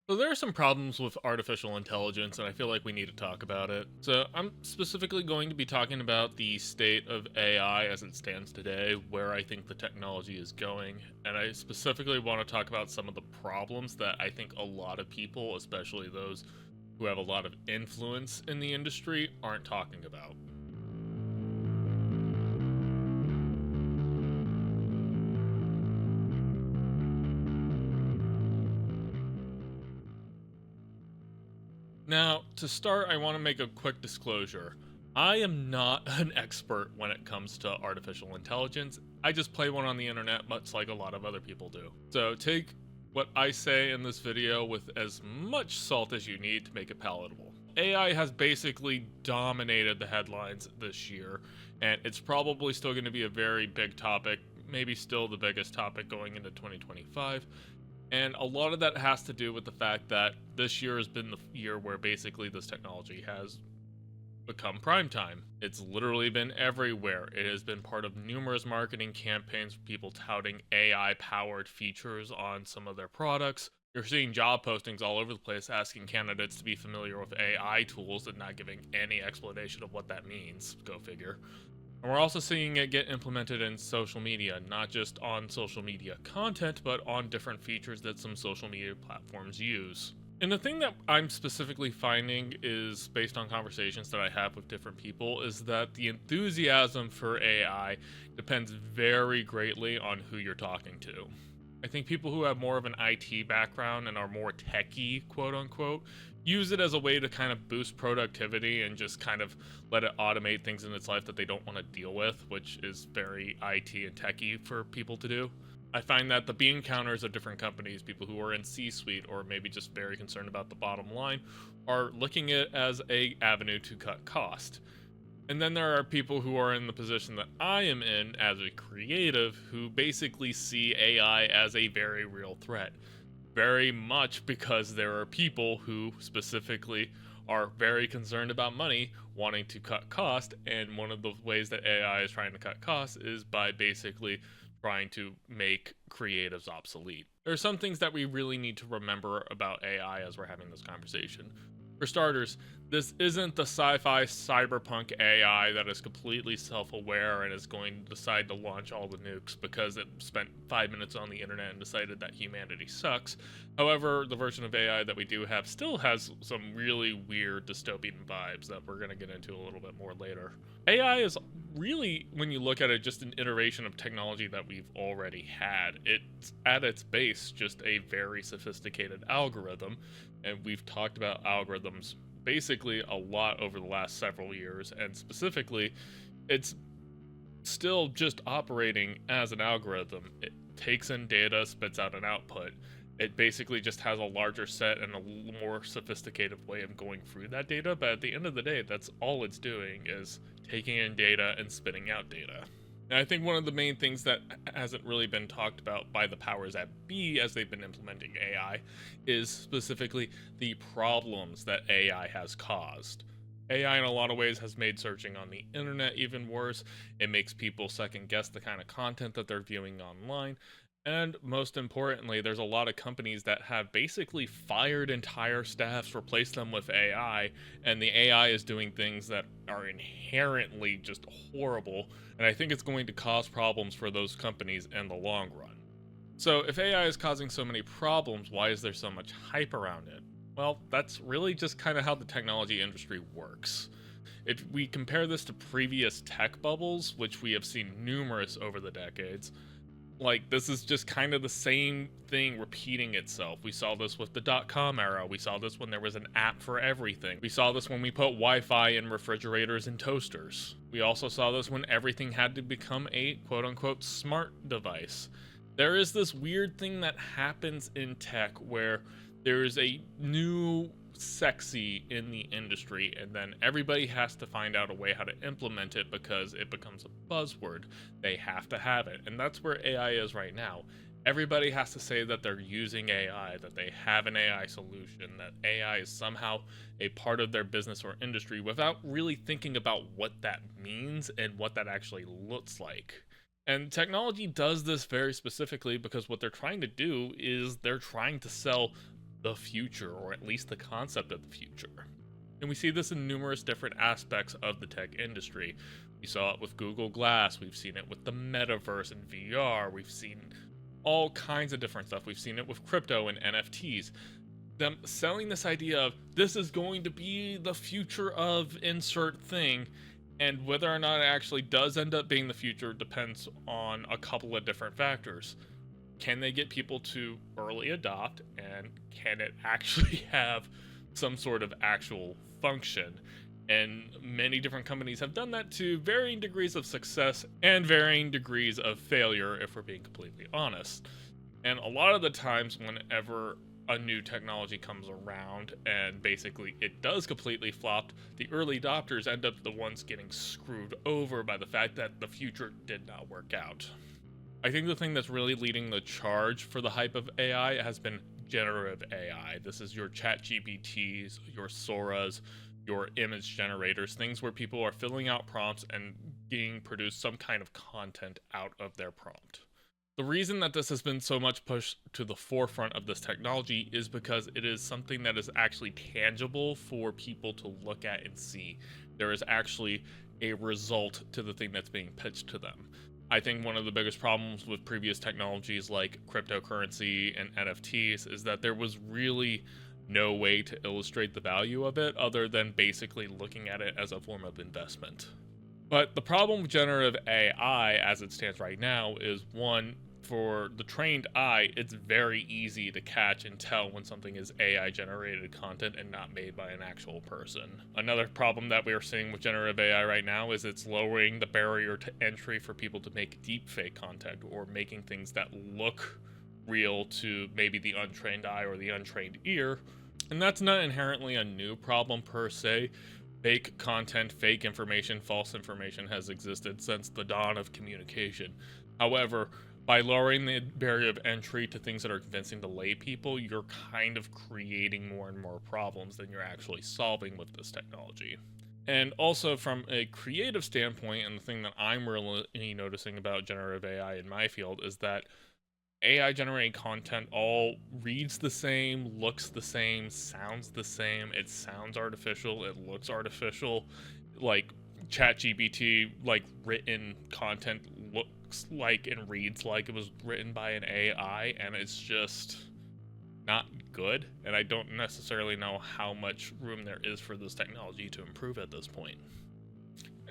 So there are some problems with artificial intelligence, and I feel like we need to talk about it. So I'm specifically going to be talking about the state of AI as it stands today, where I think the technology is going, and I specifically want to talk about some of the problems that I think a lot of people, especially those who have a lot of influence in the industry, aren't talking about. Now, to start, I want to make a quick disclosure. I am not an expert when it comes to artificial intelligence. I just play one on the internet, much like a lot of other people do. So take what I say in this video with as much salt as you need to make it palatable. AI has basically dominated the headlines this year, and it's probably still going to be a very big topic, maybe still the biggest topic going into 2025. And a lot of that has to do with the fact that this year has been the year where basically this technology has become prime time. It's literally been everywhere. It has been part of numerous marketing campaigns, people touting AI powered features on some of their products. You're seeing job postings all over the place asking candidates to be familiar with AI tools and not giving any explanation of what that means. Go figure. And we're also seeing it get implemented in social media, not just on social media content, but on different features that some social media platforms use. And the thing that I'm specifically finding is based on conversations that I have with different people is that the enthusiasm for AI depends very greatly on who you're talking to. I think people who have more of an IT background and are more techie, quote unquote, use it as a way to kind of boost productivity and just kind of let it automate things in its life that they don't want to deal with, which is very IT and techie for people to do. I find that the bean counters of different companies, people who are in C-suite or maybe just very concerned about the bottom line, are looking at it as a avenue to cut cost. And then there are people who are in the position that I am in as a creative who basically see AI as a very real threat. Very much because there are people who specifically are very concerned about money, wanting to cut cost, and one of the ways that AI is trying to cut costs is by basically trying to make creatives obsolete. There are some things that we really need to remember about AI as we're having this conversation. For starters, this isn't the sci-fi cyberpunk AI that is completely self-aware and is going to decide to launch all the nukes because it spent 5 minutes on the internet and decided that humanity sucks. However, the version of AI that we do have still has some really weird dystopian vibes that we're going to get into a little bit more later. AI is really, when you look at it, just an iteration of technology that we've already had. It's at its base just a very sophisticated algorithm, and we've talked about algorithms basically a lot over the last several years, and specifically, it's still just operating as an algorithm. It takes in data, spits out an output. It basically just has a larger set and a more sophisticated way of going through that data, but at the end of the day, that's all it's doing is taking in data and spitting out data. And I think one of the main things that hasn't really been talked about by the powers that be as they've been implementing AI is specifically the problems that AI has caused. AI in a lot of ways has made searching on the internet even worse. It makes people second guess the kind of content that they're viewing online. And most importantly, there's a lot of companies that have basically fired entire staffs, replaced them with AI, and the AI is doing things that are inherently just horrible. And I think it's going to cause problems for those companies in the long run. So, if AI is causing so many problems, why is there so much hype around it? Well, that's really just kind of how the technology industry works. If we compare this to previous tech bubbles, which we have seen numerous over the decades, like this is just kind of the same thing repeating itself. We saw this with the dot-com era. We saw this when there was an app for everything. We saw this when we put Wi-Fi in refrigerators and toasters. We also saw this when everything had to become a quote-unquote smart device. There is this weird thing that happens in tech where there is a new sexy in the industry, and then everybody has to find out a way how to implement it because it becomes a buzzword. They have to have it, and that's where AI is right now. Everybody has to say that they're using AI, that they have an AI solution, that AI is somehow a part of their business or industry without really thinking about what that means and what that actually looks like. And technology does this very specifically because what they're trying to do is they're trying to sell the future, or at least the concept of the future. And we see this in numerous different aspects of the tech industry. We saw it with Google Glass, we've seen it with the metaverse and VR, we've seen all kinds of different stuff. We've seen it with crypto and NFTs. Them selling this idea of this is going to be the future of insert thing, and whether or not it actually does end up being the future depends on a couple of different factors. Can they get people to early adopt, and can it actually have some sort of actual function? And many different companies have done that to varying degrees of success and varying degrees of failure, if we're being completely honest. And a lot of the times whenever a new technology comes around and basically it does completely flop, the early adopters end up the ones getting screwed over by the fact that the future did not work out. I think the thing that's really leading the charge for the hype of AI has been generative AI. This is your ChatGPTs, your Soras, your image generators, things where people are filling out prompts and being produced some kind of content out of their prompt. The reason that this has been so much pushed to the forefront of this technology is because it is something that is actually tangible for people to look at and see. There is actually a result to the thing that's being pitched to them. I think one of the biggest problems with previous technologies like cryptocurrency and NFTs is that there was really no way to illustrate the value of it other than basically looking at it as a form of investment. But the problem with generative AI as it stands right now is, one, for the trained eye, it's very easy to catch and tell when something is AI generated content and not made by an actual person. Another problem that we are seeing with generative AI right now is it's lowering the barrier to entry for people to make deepfake content, or making things that look real to maybe the untrained eye or the untrained ear. And that's not inherently a new problem per se. Fake content, fake information, false information has existed since the dawn of communication. However, by lowering the barrier of entry to things that are convincing to lay people, you're kind of creating more and more problems than you're actually solving with this technology. And also from a creative standpoint, and the thing that I'm really noticing about generative AI in my field is that AI generated content all reads the same, looks the same, sounds the same. It sounds artificial, it looks artificial. Like ChatGPT, like written content looks like and reads like it was written by an AI, and it's just not good. And I don't necessarily know how much room there is for this technology to improve at this point.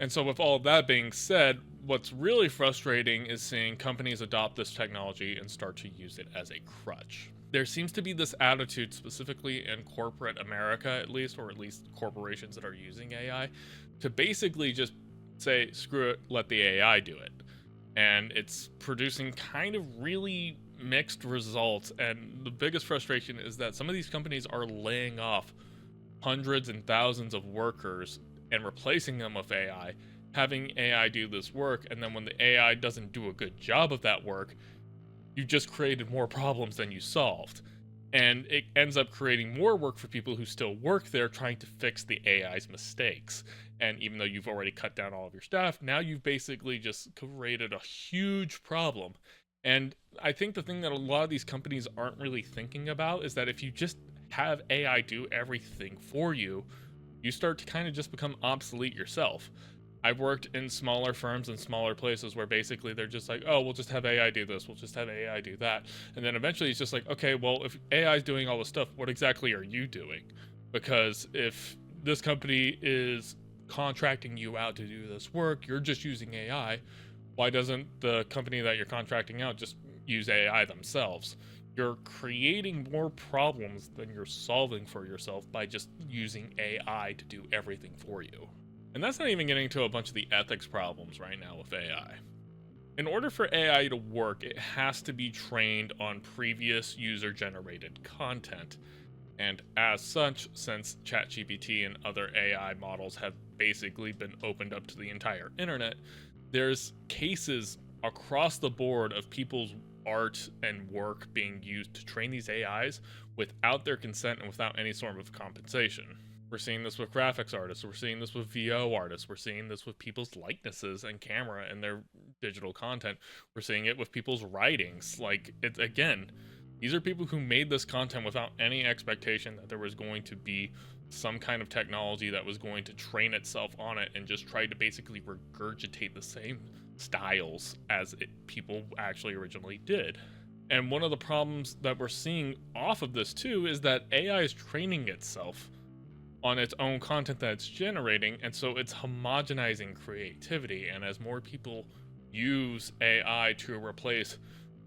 And so with all that being said, what's really frustrating is seeing companies adopt this technology and start to use it as a crutch. There seems to be this attitude, specifically in corporate America at least, or at least corporations that are using AI, to basically just say, screw it, let the AI do it. And it's producing kind of really mixed results. And the biggest frustration is that some of these companies are laying off hundreds and thousands of workers and replacing them with AI, having AI do this work, and then when the AI doesn't do a good job of that work, you just created more problems than you solved. And it ends up creating more work for people who still work there trying to fix the AI's mistakes. And even though you've already cut down all of your staff, now you've basically just created a huge problem. And I think the thing that a lot of these companies aren't really thinking about is that if you just have AI do everything for you, you start to kind of just become obsolete yourself. I've worked in smaller firms and smaller places where basically they're just like, oh, we'll just have AI do this, we'll just have AI do that. And then eventually it's just like, okay, well, if AI is doing all this stuff, what exactly are you doing? Because if this company is contracting you out to do this work, you're just using AI, why doesn't the company that you're contracting out just use AI themselves? You're creating more problems than you're solving for yourself by just using AI to do everything for you. And that's not even getting to a bunch of the ethics problems right now with AI. In order for AI to work, it has to be trained on previous user-generated content. And as such, since ChatGPT and other AI models have basically been opened up to the entire internet, there's cases across the board of people's art and work being used to train these AIs without their consent and without any sort of compensation. We're seeing this with graphics artists, we're seeing this with VO artists, we're seeing this with people's likenesses and camera and their digital content, we're seeing it with people's writings. Like, it's, again, These are people who made this content without any expectation that there was going to be some kind of technology that was going to train itself on it, and just tried to basically regurgitate the same styles as people actually originally did. And one of the problems that we're seeing off of this too is that AI is training itself on its own content that it's generating, and so it's homogenizing creativity. And as more people use AI to replace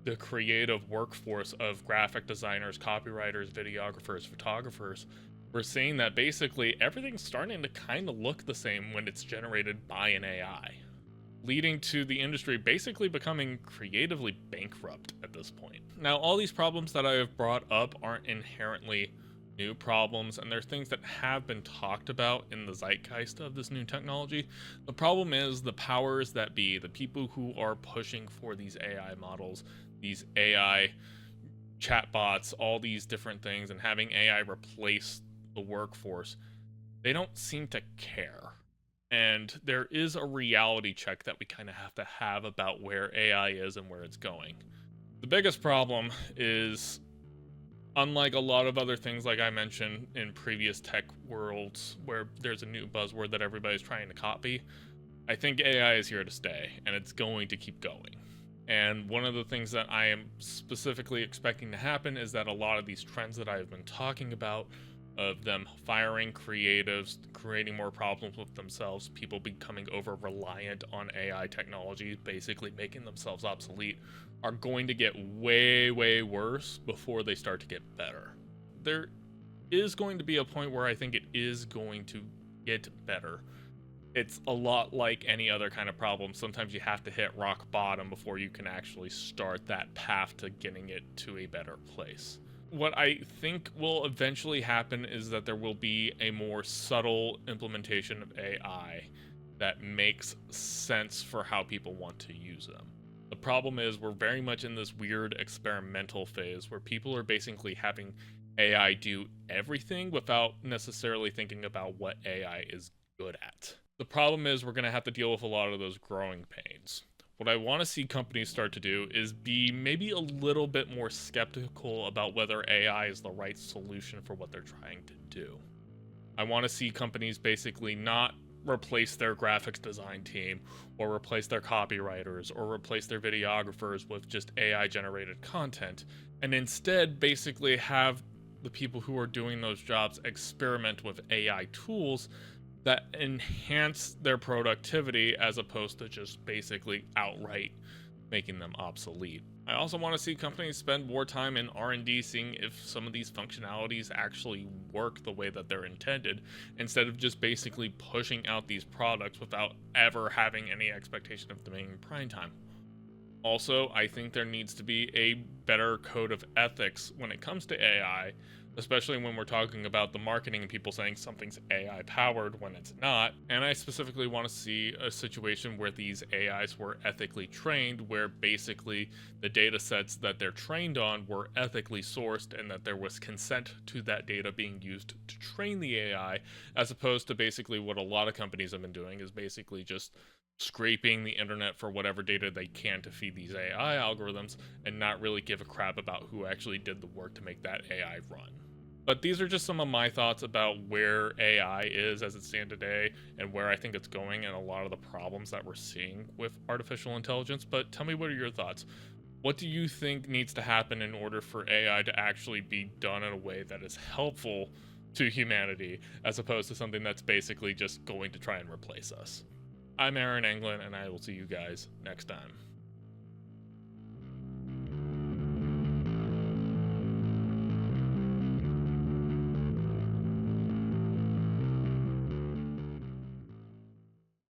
the creative workforce of graphic designers, copywriters, videographers, photographers, we're seeing that basically everything's starting to kind of look the same when it's generated by an AI, leading to the industry basically becoming creatively bankrupt at this point. Now, all these problems that I have brought up aren't inherently new problems, and they're things that have been talked about in the zeitgeist of this new technology. The problem is the powers that be, the people who are pushing for these AI models, these AI chatbots, all these different things, and having AI replace the workforce, they don't seem to care. And there is a reality check that we kind of have to have about where AI is and where it's going. The biggest problem is, unlike a lot of other things like I mentioned in previous tech worlds where there's a new buzzword that everybody's trying to copy, I think AI is here to stay, and it's going to keep going. And one of the things that I am specifically expecting to happen is that a lot of these trends that I've been talking about, of them firing creatives, creating more problems with themselves, people becoming over reliant on AI technology, basically making themselves obsolete, are going to get way, way worse before they start to get better. There is going to be a point where I think it is going to get better. It's a lot like any other kind of problem. Sometimes you have to hit rock bottom before you can actually start that path to getting it to a better place. What I think will eventually happen is that there will be a more subtle implementation of AI that makes sense for how people want to use them. The problem is we're very much in this weird experimental phase where people are basically having AI do everything without necessarily thinking about what AI is good at. The problem is we're going to have to deal with a lot of those growing pains. What I want to see companies start to do is be maybe a little bit more skeptical about whether AI is the right solution for what they're trying to do. I want to see companies basically not replace their graphics design team, or replace their copywriters, or replace their videographers with just AI generated content, and instead basically have the people who are doing those jobs experiment with AI tools that enhance their productivity as opposed to just basically outright making them obsolete. I also want to see companies spend more time in R&D seeing if some of these functionalities actually work the way that they're intended, instead of just basically pushing out these products without ever having any expectation of them being prime time. Also, I think there needs to be a better code of ethics when it comes to AI, especially when we're talking about the marketing and people saying something's AI powered when it's not. And I specifically want to see a situation where these AIs were ethically trained, where basically the data sets that they're trained on were ethically sourced, and that there was consent to that data being used to train the AI, as opposed to basically what a lot of companies have been doing is basically just scraping the internet for whatever data they can to feed these AI algorithms, and not really give a crap about who actually did the work to make that AI run. But these are just some of my thoughts about where AI is as it stands today, and where I think it's going, and a lot of the problems that we're seeing with artificial intelligence. But tell me, what are your thoughts? What do you think needs to happen in order for AI to actually be done in a way that is helpful to humanity, as opposed to something that's basically just going to try and replace us? I'm Aaron Anglin, and I will see you guys next time.